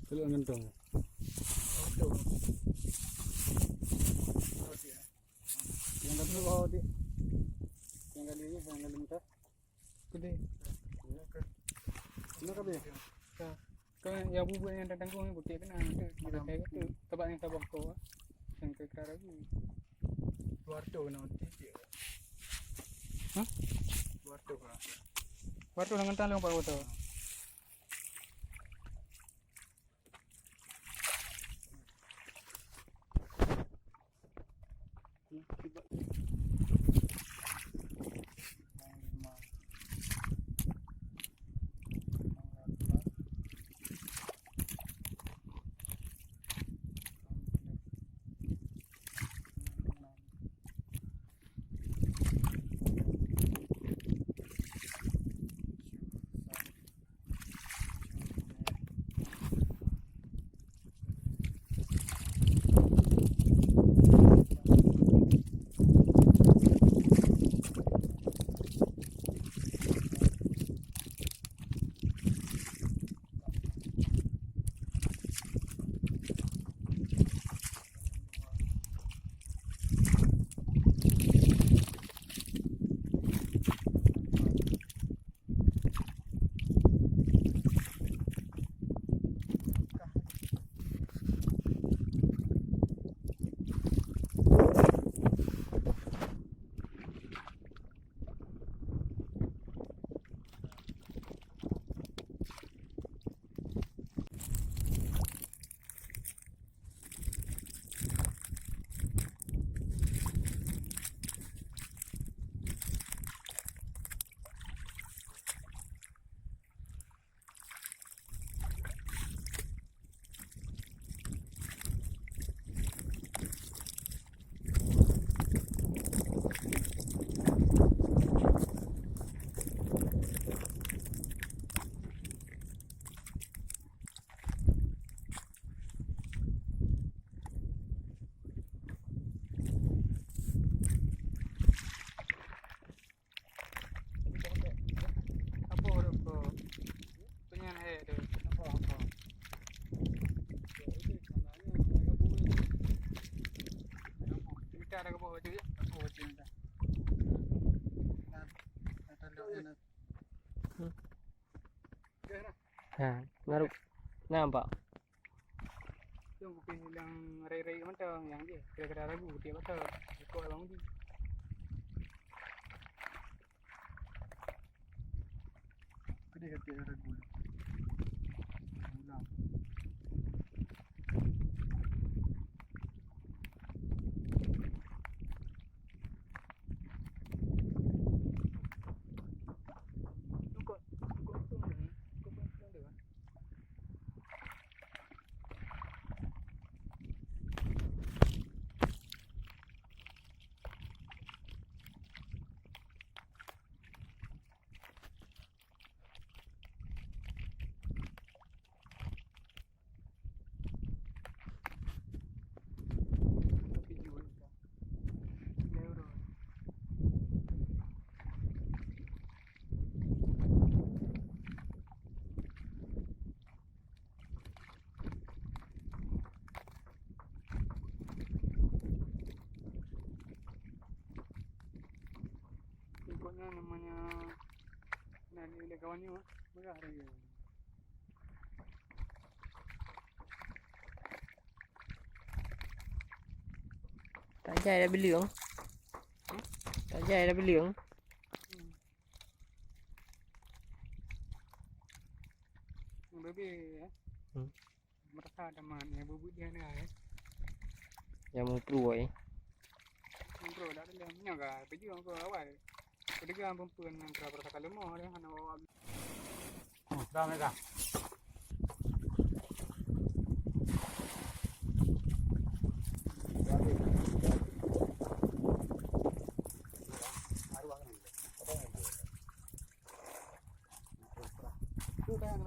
Telur ngentong. Yang kali kau di, yang kali ini, yang kali muda, gede. Ini apa ya? Kalau yang bubur yang datang kau ni putih kan, kita kayak tu tempat yang tabak kau, yang kekar lagi. Warto nanti. Hah? Warto dengan talang pak warto. Ada ke bawah tu ya? Bawah tu dah. Ha, naruh. Nampak. Yang bukan yang rai-rai macam yang dia. Kira-kira ragu dia betul. Ikut abang tu. Dia kata ragu. Ulang. Ikutnya namanya nanti oleh kawan ni murah harga. Tak jai dah beli bang. Tak jai dah beli bang. Yang bebe ya. Merasa ada mana yang bubuk dia ni ya. Yang mau pro eh. Bro dah ada nyaga pergi orang awal. Pedagang perempuan yang kerap berkata lemah dia hana bawa. Dah mereka. Tu kan